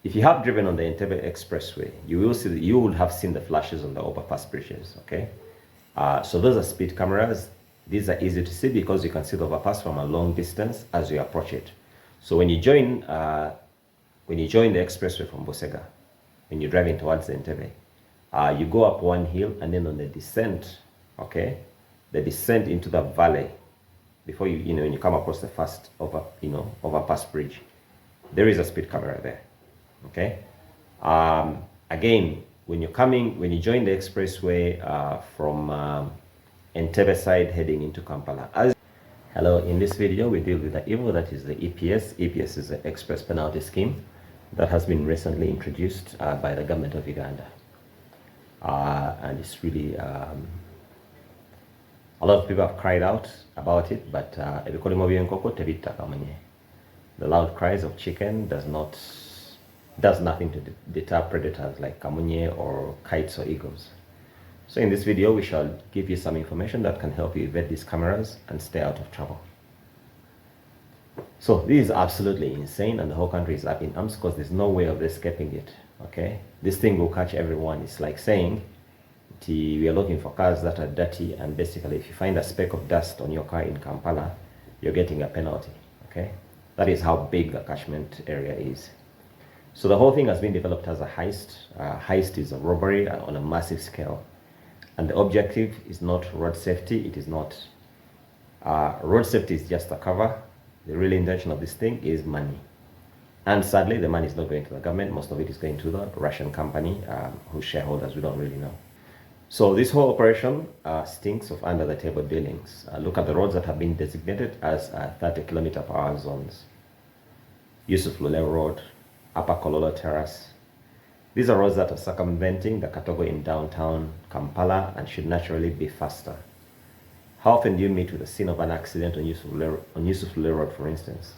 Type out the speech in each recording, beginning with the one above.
if you have driven on the Entebbe Expressway, you would have seen the flashes on the overpass bridges, okay? So those are speed cameras. These are easy to see because you can see the overpass from a long distance as you approach it. So when you join the expressway from Busega, when you're driving towards Entebbe, you go up one hill, and then on the descent, okay, the descent into the valley, before when you come across the first overpass bridge, there is a speed camera there, okay. Again, when you join the expressway from Entebbe side heading into Kampala. Hello, in this video we deal with the EVO, that is the EPS. EPS is the Express Penalty Scheme that has been recently introduced by the government of Uganda. And it's really, a lot of people have cried out about it, but the loud cries of chicken does nothing to deter predators like kamunye or kites or eagles. So in this video, we shall give you some information that can help you vet these cameras and stay out of trouble. So this is absolutely insane, and the whole country is up in arms because there's no way of escaping it, okay? This thing will catch everyone. It's like saying, we are looking for cars that are dirty, and basically if you find a speck of dust on your car in Kampala, you're getting a penalty, okay? That is how big the catchment area is. So the whole thing has been developed as a heist. Heist is a robbery on a massive scale. And the objective is not road safety. It is not. Road safety is just a cover. The real intention of this thing is money. And sadly, the money is not going to the government. Most of it is going to the Russian company, whose shareholders we don't really know. So this whole operation stinks of under-the-table dealings. Look at the roads that have been designated as 30-kilometer-per-hour zones. Yusuf Lule Road, Upper Kololo Terrace. These are roads that are circumventing the Katogo in downtown Kampala and should naturally be faster. How often do you meet with the scene of an accident on Yusuf Lule Road, for instance?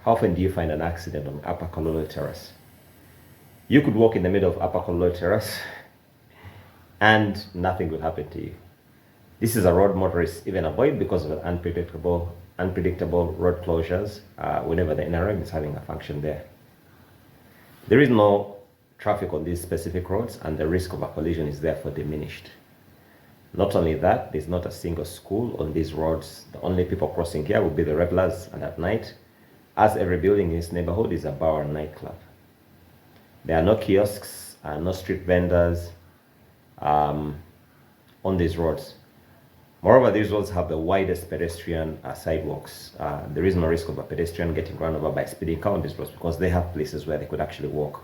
How often do you find an accident on Upper Kololo Terrace? You could walk in the middle of Upper Kololo Terrace and nothing will happen to you. This is a road motorists even avoid because of the unpredictable road closures whenever the NRM is having a function there. There is no traffic on these specific roads, and the risk of a collision is therefore diminished. Not only that, there's not a single school on these roads. The only people crossing here will be the regulars, and at night, as every building in this neighborhood is a bar or nightclub. There are no kiosks, no street vendors on these roads. Moreover, these roads have the widest pedestrian sidewalks. There is no risk of a pedestrian getting run over by a speeding car on these roads because they have places where they could actually walk.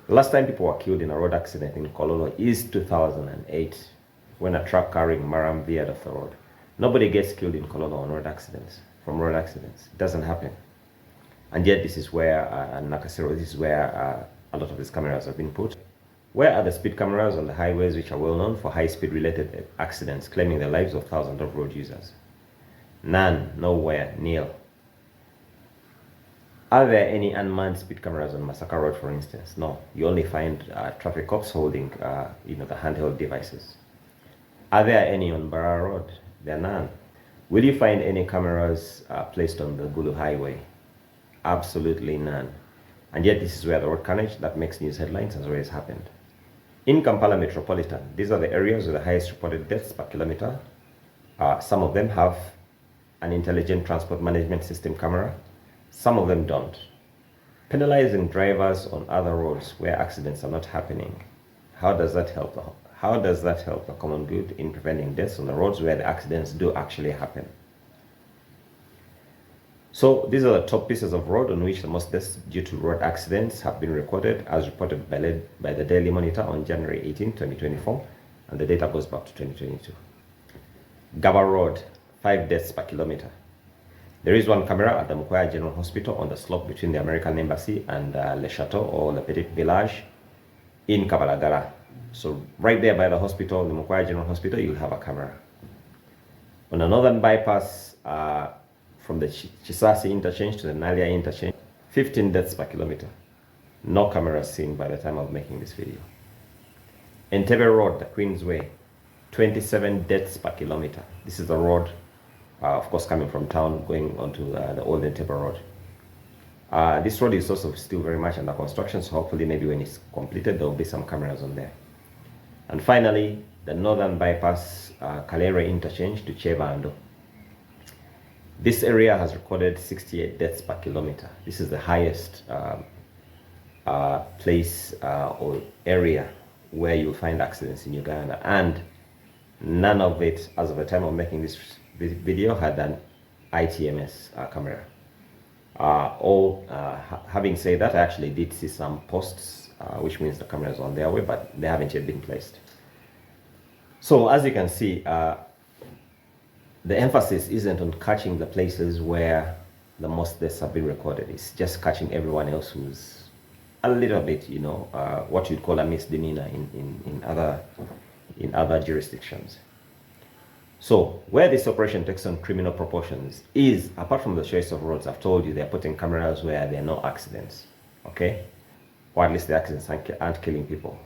The last time people were killed in a road accident in Kololo is 2008, when a truck carrying Maram veered off the road. Nobody gets killed in Kololo from road accidents. It doesn't happen. And yet this is where, Nakasero, this is where a lot of these cameras have been put. Where are the speed cameras on the highways which are well known for high-speed related accidents, claiming the lives of thousands of road users? None, nowhere, nil. Are there any unmanned speed cameras on Masaka Road, for instance? No. You only find traffic cops holding, the handheld devices. Are there any on Bara Road? There are none. Will you find any cameras placed on the Gulu Highway? Absolutely none. And yet this is where the road carnage that makes news headlines has always happened. In Kampala Metropolitan, these are the areas with the highest reported deaths per kilometer. Some of them have an intelligent transport management system camera. Some of them don't. Penalizing drivers on other roads where accidents are not happening. How does that help the common good in preventing deaths on the roads where the accidents do actually happen? So these are the top pieces of road on which the most deaths due to road accidents have been recorded, as reported by the Daily Monitor on January 18, 2024, and the data goes back to 2022. Gaba Road, 5 deaths per kilometer. There is one camera at the Mukwaya General Hospital on the slope between the American Embassy and Le Chateau or Le Petit Village in Kabalagala. So right there by the hospital, the Mukwaya General Hospital, you'll have a camera. On a northern bypass from the Chisasi interchange to the Nalia interchange, 15 deaths per kilometer. No cameras seen by the time of making this video. Entebbe Road, the Queensway, 27 deaths per kilometer. This is the road, of course, coming from town, going onto the old Entebbe Road. This road is also still very much under construction, so hopefully maybe when it's completed, there will be some cameras on there. And finally, the northern bypass, Kalere interchange to Chebando. This area has recorded 68 deaths per kilometer. This is the highest place or area where you'll find accidents in Uganda, and none of it, as of the time of making this video, had an ITMS camera. Having said that, I actually did see some posts, which means the cameras on their way, but they haven't yet been placed. So as you can see, the emphasis isn't on catching the places where the most deaths have been recorded. It's just catching everyone else who's a little bit, you know, what you'd call a misdemeanor in other jurisdictions. So where this operation takes on criminal proportions is, apart from the choice of roads, I've told you they're putting cameras where there are no accidents, okay? Or at least the accidents aren't killing people.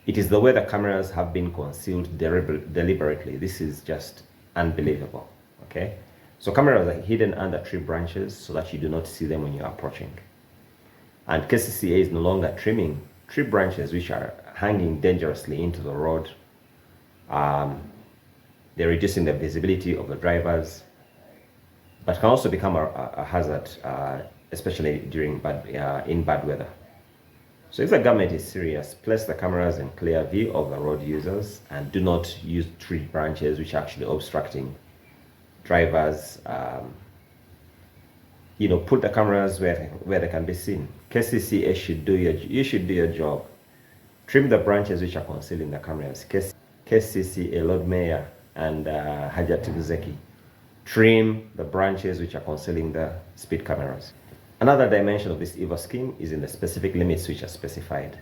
It is the way the cameras have been concealed deliberately. This is just unbelievable, okay? So cameras are hidden under tree branches so that you do not see them when you're approaching. And KCCA is no longer trimming tree branches which are hanging dangerously into the road. They're reducing the visibility of the drivers, but can also become a hazard, especially during in bad weather. So if the government is serious, place the cameras in clear view of the road users and do not use tree branches which are actually obstructing drivers. You know, put the cameras where they can be seen. KCCA should do your job. Trim the branches which are concealing the cameras. KCCA, Lord Mayor, and Hajat Tibuzeki. Trim the branches which are concealing the speed cameras. Another dimension of this evil scheme is in the specific limits which are specified.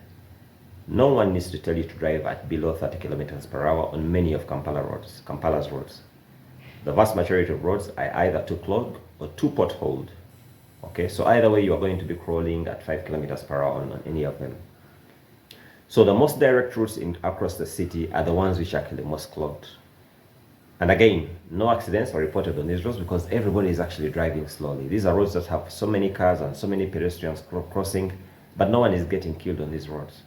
No one needs to tell you to drive at below 30 kilometers per hour on many of Kampala's roads. The vast majority of roads are either too clogged or too potholed. Okay, so either way you are going to be crawling at 5 kilometers per hour on any of them. So the most direct routes across the city are the ones which are actually most clogged. And again, no accidents are reported on these roads because everybody is actually driving slowly. These are roads that have so many cars and so many pedestrians crossing, but no one is getting killed on these roads.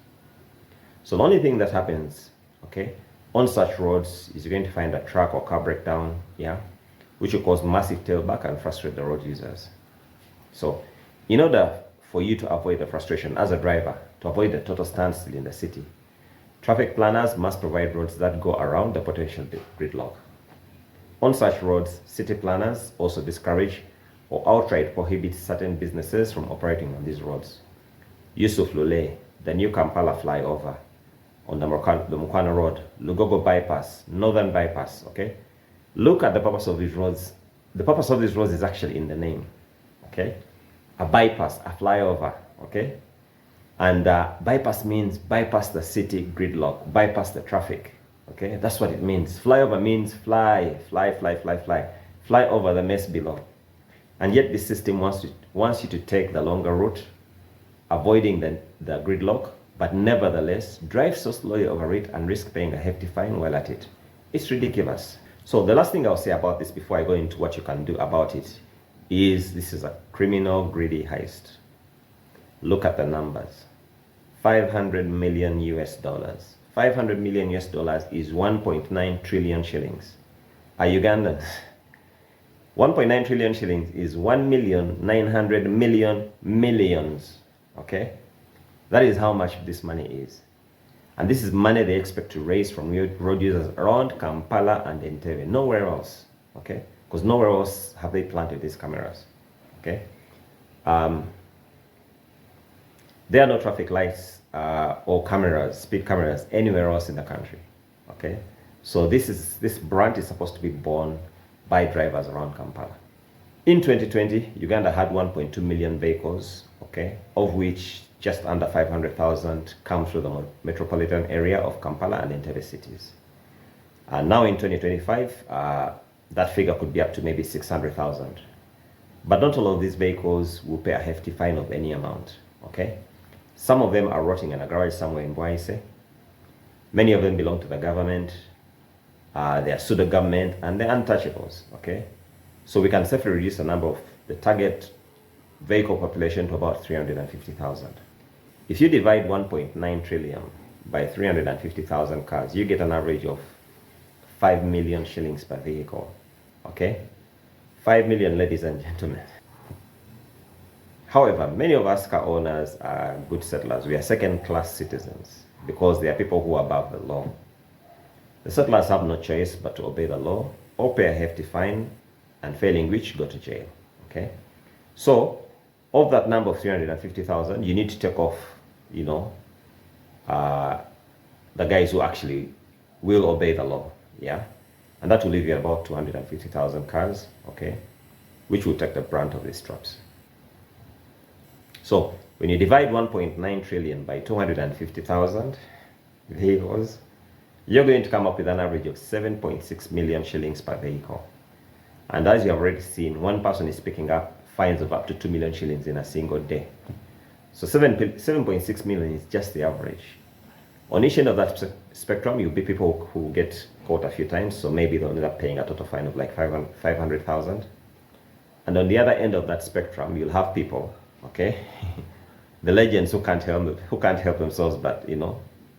So the only thing that happens, okay, on such roads is you're going to find a truck or car breakdown, yeah, which will cause massive tailback and frustrate the road users. So in order for you to avoid the frustration as a driver, to avoid the total standstill in the city, traffic planners must provide roads that go around the potential gridlock. On such roads, city planners also discourage or outright prohibit certain businesses from operating on these roads. Yusuf Lule, the new Kampala flyover on the Mukwano Road, Lugogo bypass, Northern bypass, okay? Look at the purpose of these roads. The purpose of these roads is actually in the name, okay? A bypass, a flyover, okay? And bypass means bypass the city gridlock, bypass the traffic, okay? That's what it means. Flyover means fly over the mess below. And yet this system wants you to take the longer route, avoiding the gridlock, but nevertheless drive so slowly over it and risk paying a hefty fine while at it. It's ridiculous. So the last thing I'll say about this before I go into what you can do about it is this is a criminal greedy heist. Look at the numbers. 500 million US dollars. 500 million US dollars is 1.9 trillion shillings. Are Ugandans? 1.9 trillion shillings is 1,900,000,000 millions. Okay? That is how much this money is. And this is money they expect to raise from road users around Kampala and Entebbe. Nowhere else. Okay? Because nowhere else have they planted these cameras. Okay? There are no traffic lights or cameras, speed cameras, anywhere else in the country. Okay? So this brand is supposed to be borne by drivers around Kampala. In 2020, Uganda had 1.2 million vehicles, okay, of which just under 500,000 come through the metropolitan area of Kampala and Entebbe cities. And now in 2025, that figure could be up to maybe 600,000. But not all of these vehicles will pay a hefty fine of any amount, okay? Some of them are rotting in a garage somewhere in Bwaise. Many of them belong to the government. They are pseudo-government and they're untouchables, okay? So we can safely reduce the number of the target vehicle population to about 350,000. If you divide 1.9 trillion by 350,000 cars, you get an average of 5 million shillings per vehicle. Okay? 5 million, ladies and gentlemen. However, many of us car owners are good settlers. We are second-class citizens because they are people who are above the law. The settlers have no choice but to obey the law or pay a hefty fine, and failing which, go to jail. Okay? So, of that number of 350,000, you need to take off, the guys who actually will obey the law. Yeah? And that will leave you about 250,000 cars, okay, which will take the brunt of these traps. So when you divide 1.9 trillion by 250,000 vehicles, you're going to come up with an average of 7.6 million shillings per vehicle. And as you have already seen, one person is picking up fines of up to 2 million shillings in a single day. So 7.6 million is just the average. On each end of that spectrum, you'll be people who get caught a few times, so maybe they'll end up paying a total fine of like 500,000. And on the other end of that spectrum, you'll have people, okay, the legends who can't help themselves but,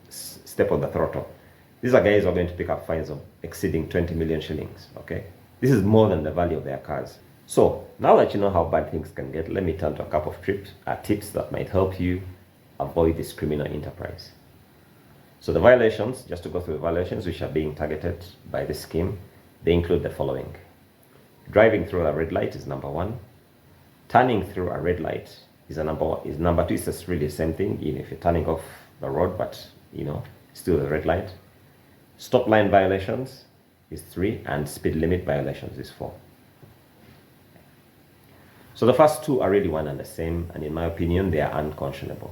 step on the throttle. These are guys who are going to pick up fines of exceeding 20 million shillings, okay? This is more than the value of their cars. So, now that you know how bad things can get, let me turn to a couple of tips that might help you avoid this criminal enterprise. So the violations, just to go through the violations which are being targeted by this scheme, they include the following. Driving through a red light is number one. Turning through a red light is number two. It's just really the same thing, even if you're turning off the road, but, still the red light. Stop line violations is 3, and speed limit violations is 4. So the first two are really one and the same, and in my opinion, they are unconscionable.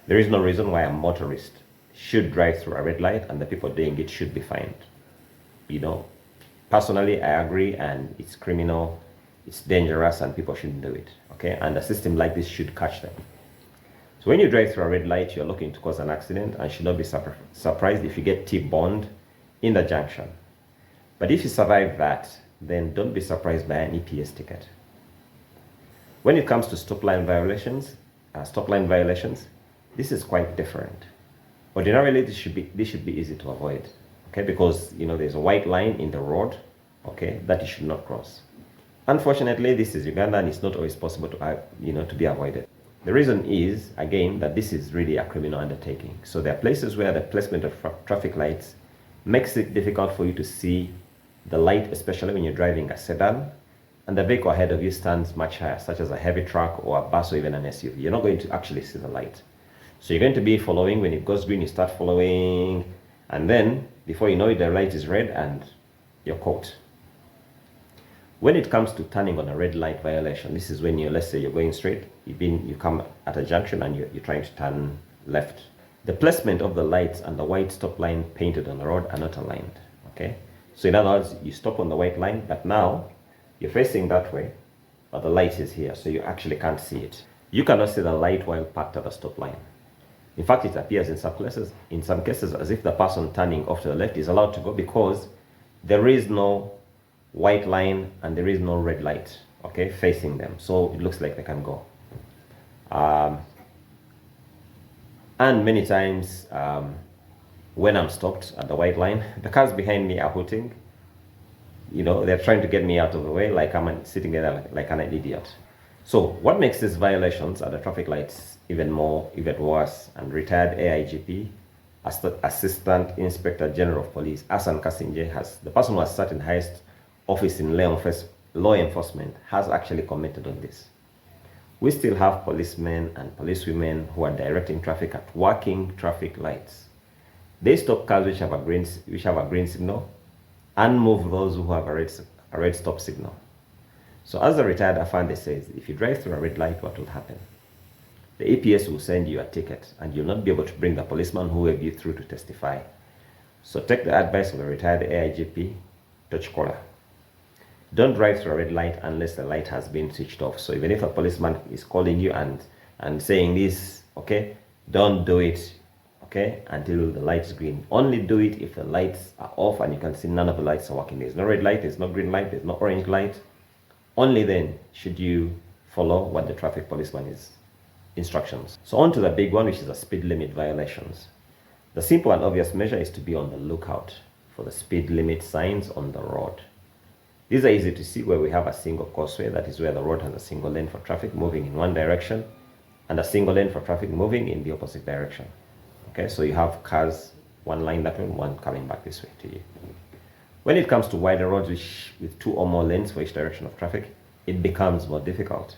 There is no reason why a motorist should drive through a red light and the people doing it should be fined. Personally, I agree, and it's criminal, it's dangerous, and people shouldn't do it, okay? And a system like this should catch them. So when you drive through a red light, you're looking to cause an accident and should not be surprised if you get T-boned in the junction. But if you survive that, then don't be surprised by an EPS ticket. When it comes to stop line violations, this is quite different. Ordinarily, this should be easy to avoid, okay? Because there's a white line in the road, okay, that you should not cross. Unfortunately, this is Uganda, and it's not always possible to be avoided. The reason is, again, that this is really a criminal undertaking. So there are places where the placement of traffic lights makes it difficult for you to see the light, especially when you're driving a sedan, and the vehicle ahead of you stands much higher, such as a heavy truck or a bus or even an SUV. You're not going to actually see the light. So you're going to be following. When it goes green, you start following, and then before you know it, the light is red and you're caught. When it comes to turning on a red light violation, this is when let's say you're going straight, you come at a junction and you're trying to turn left. The placement of the lights and the white stop line painted on the road are not aligned, okay? So in other words, you stop on the white line, but now you're facing that way, but the light is here, so you actually can't see it. You cannot see the light while parked at the stop line. In fact, it appears in some cases as if the person turning off to the left is allowed to go because there is no white line and there is no red light, okay, facing them. So it looks like they can go. And many times when I'm stopped at the white line, the cars behind me are hooting. They're trying to get me out of the way, like I'm sitting there like an idiot. So what makes these violations at the traffic lights even worse, and retired AIGP, Assistant Inspector General of Police, Asan Kasinje, the person who has sat in highest office in law enforcement, has actually commented on this. We still have policemen and policewomen who are directing traffic at working traffic lights. They stop cars which have a green signal and move those who have a red stop signal. So as the retired Afande says, if you drive through a red light, what will happen? The EPS will send you a ticket and you'll not be able to bring the policeman who waved you through to testify. So take the advice of the retired AIGP, Tochkola. Don't drive through a red light unless the light has been switched off. So even if a policeman is calling you and saying this, okay, don't do it, okay, until the light is green. Only do it if the lights are off and you can see none of the lights are working. There's no red light, there's no green light, there's no orange light. Only then should you follow what the traffic policeman is instructions. So on to the big one, which is the speed limit violations. The simple and obvious measure is to be on the lookout for the speed limit signs on the road. These are easy to see where we have a single causeway, that is where the road has a single lane for traffic moving in one direction and a single lane for traffic moving in the opposite direction. Okay, so you have cars, one line that way, one coming back this way to you. When it comes to wider roads with two or more lanes for each direction of traffic, it becomes more difficult.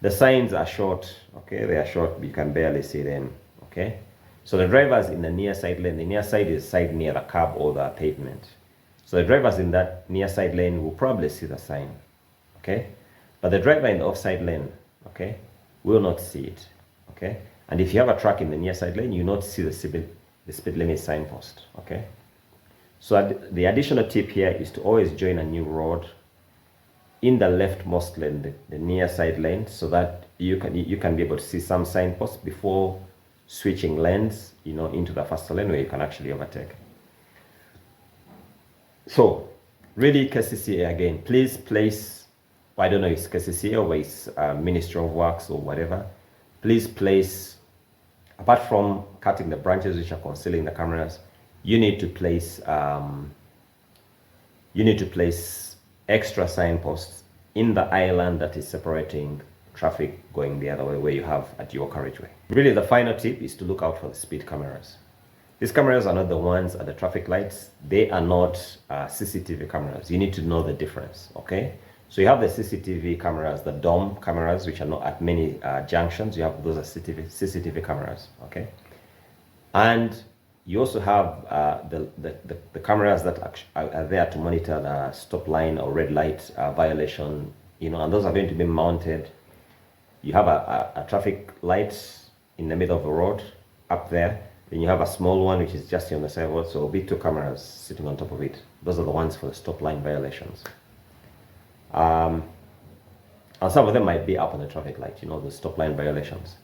The signs are short, okay, they are short, you can barely see them, okay. So the drivers in the near side lane, the near side is side near the curb or the pavement. So the drivers in that near side lane will probably see the sign, okay? But the driver in the offside lane, okay, will not see it, okay? And if you have a truck in the near side lane, you will not see the speed limit signpost, okay? So the additional tip here is to always join a new road in the leftmost lane, the near side lane, so that you can be able to see some signposts before switching lanes, into the faster lane where you can actually overtake. So, really, KCCA again, please place, I don't know if it's KCCA or it's Ministry of Works or whatever, please place, apart from cutting the branches which are concealing the cameras, you need to place extra signposts in the island that is separating traffic going the other way, where you have at your carriageway. Really, the final tip is to look out for the speed cameras. These cameras are not the ones at the traffic lights. They are not CCTV cameras. You need to know the difference, okay? So you have the CCTV cameras, the dome cameras, which are not at many junctions. You have those are CCTV cameras, okay? And you also have the cameras that are there to monitor the stop line or red light violation, and those are going to be mounted. You have a traffic light in the middle of the road up there. Then you have a small one which is just on the side road, so it'll be two cameras sitting on top of it. Those are the ones for the stop line violations. And some of them might be up on the traffic light, the stop line violations.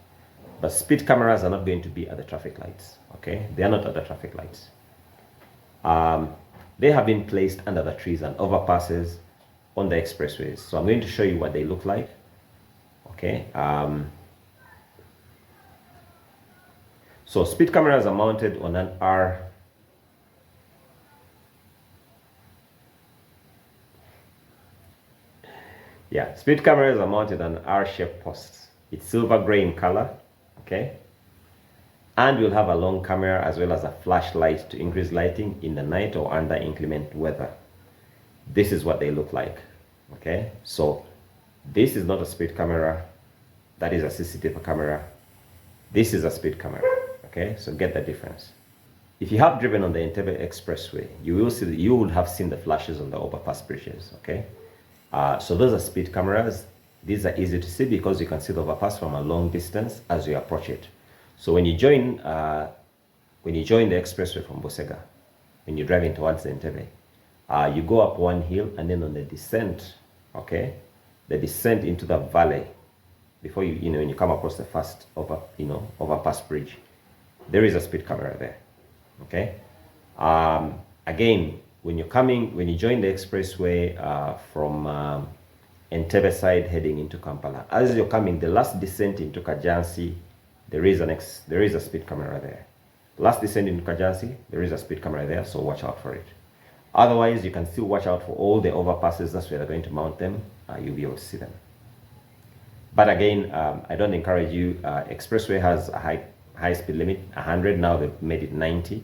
But speed cameras are not going to be at the traffic lights, okay? They are not at the traffic lights. They have been placed under the trees and overpasses on the expressways. So I'm going to show you what they look like, okay? So speed cameras are mounted on an R. Yeah, speed cameras are mounted on R-shaped posts. It's silver gray in color, okay? And we'll have a long camera as well as a flashlight to increase lighting in the night or under inclement weather. This is what they look like, okay? So this is not a speed camera. That is a CCTV camera. This is a speed camera. Okay, so get the difference. If you have driven on the Entebbe Expressway, you would have seen the flashes on the overpass bridges. Okay, so those are speed cameras. These are easy to see because you can see the overpass from a long distance as you approach it. So when you join the expressway from Busega, when you're driving towards the Entebbe, you go up one hill and then on the descent, okay, the descent into the valley, before when you come across the first overpass bridge, there is a speed camera there, okay? Again, when you join the expressway from Entebbe side heading into Kampala, as you're coming, the last descent into Kajansi, there is a speed camera there. Last descent into Kajansi, there is a speed camera there, so watch out for it. Otherwise, you can still watch out for all the overpasses. That's where they're going to mount them. You'll be able to see them. But again, I don't encourage you. Expressway has a high speed limit, 100. Now they've made it 90.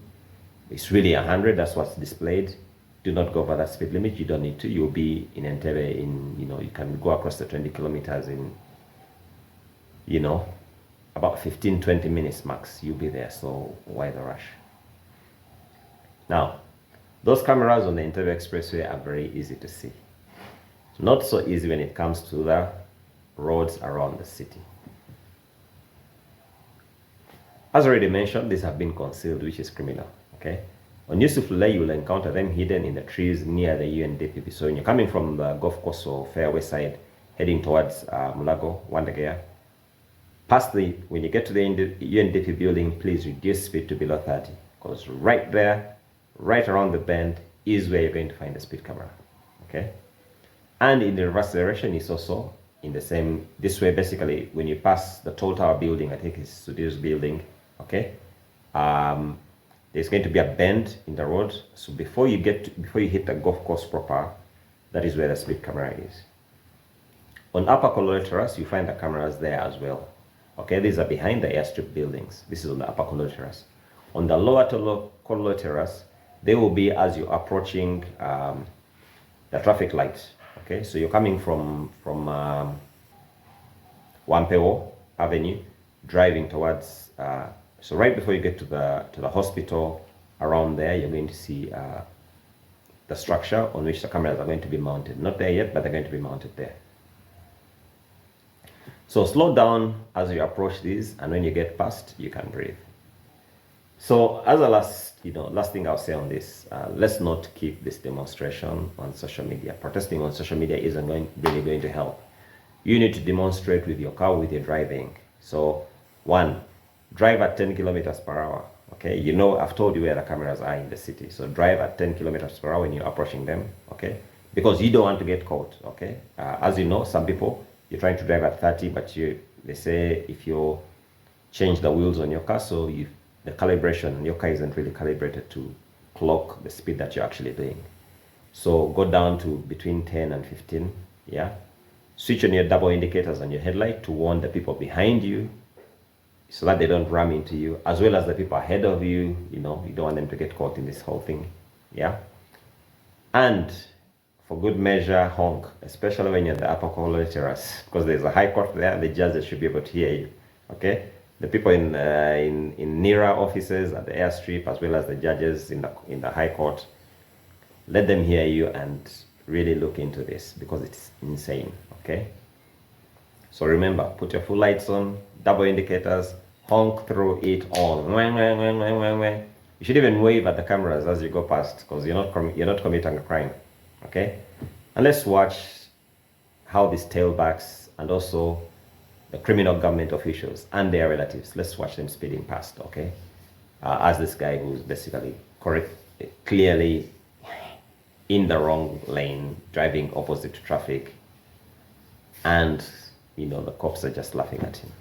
It's really 100. That's what's displayed. Do not go over that speed limit. You don't need to. You'll be in Entebbe you can go across the 20 kilometers in, about 15-20 minutes max. You'll be there. So why the rush? Now, those cameras on the Entebbe Expressway are very easy to see. Not so easy when it comes to the roads around the city. As already mentioned, these have been concealed, which is criminal, okay? On Yusuf Lule, you will encounter them hidden in the trees near the UNDPP. So when you're coming from the Golf Course or Fairway side, heading towards Mulago, Wandagea, when you get to the UNDP building, please reduce speed to below 30, because right there, right around the bend, is where you're going to find the speed camera, okay? And in the reverse direction is also in the same, this way basically when you pass the tall tower building, I think it's Sudhir's building, okay, there's going to be a bend in the road. So before you hit the golf course proper, that is where the speed camera is. On Upper Kololo Terrace, you find the cameras there as well. Okay, these are behind the airstrip buildings. This is on the Upper Kololo Terrace. On the Lower Kololo Terrace, they will be as you're approaching the traffic light. Okay, so you're coming from Wampewo Avenue, driving towards. So right before you get to the hospital, around there, you're going to see the structure on which the cameras are going to be mounted. Not there yet, but they're going to be mounted there. So slow down as you approach these, and when you get past, you can breathe. So as a last thing I'll say on this, let's not keep this demonstration on social media. Protesting on social media isn't really going to help. You need to demonstrate with your car, with your driving. So 1, drive at 10 kilometers per hour. Okay, you know, I've told you where the cameras are in the city. So drive at 10 kilometers per hour when you're approaching them. Okay, because you don't want to get caught. Okay, as you know, some people, you're trying to drive at 30, but they say if you change the wheels on your car, so the calibration on your car isn't really calibrated to clock the speed that you're actually doing. So go down to between 10 and 15. Yeah, switch on your double indicators on your headlight to warn the people behind you, so that they don't ram into you, as well as the people ahead of you. You know, you don't want them to get caught in this whole thing. Yeah, and for good measure, honk, especially when you're at the Upper Kololo Terrace, because there's a high court there. The judges should be able to hear you. Okay, the people in NERA offices at the airstrip, as well as the judges in the high court, let them hear you and really look into this, because it's insane. Okay, so remember, put your full lights on, double indicators, honk through it all. You should even wave at the cameras as you go past, because you're not committing a crime. Okay, and let's watch how these tailbacks and also the criminal government officials and their relatives, let's watch them speeding past. Okay, as this guy who's basically clearly in the wrong lane, driving opposite to traffic, and the cops are just laughing at him.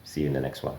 See you in the next one.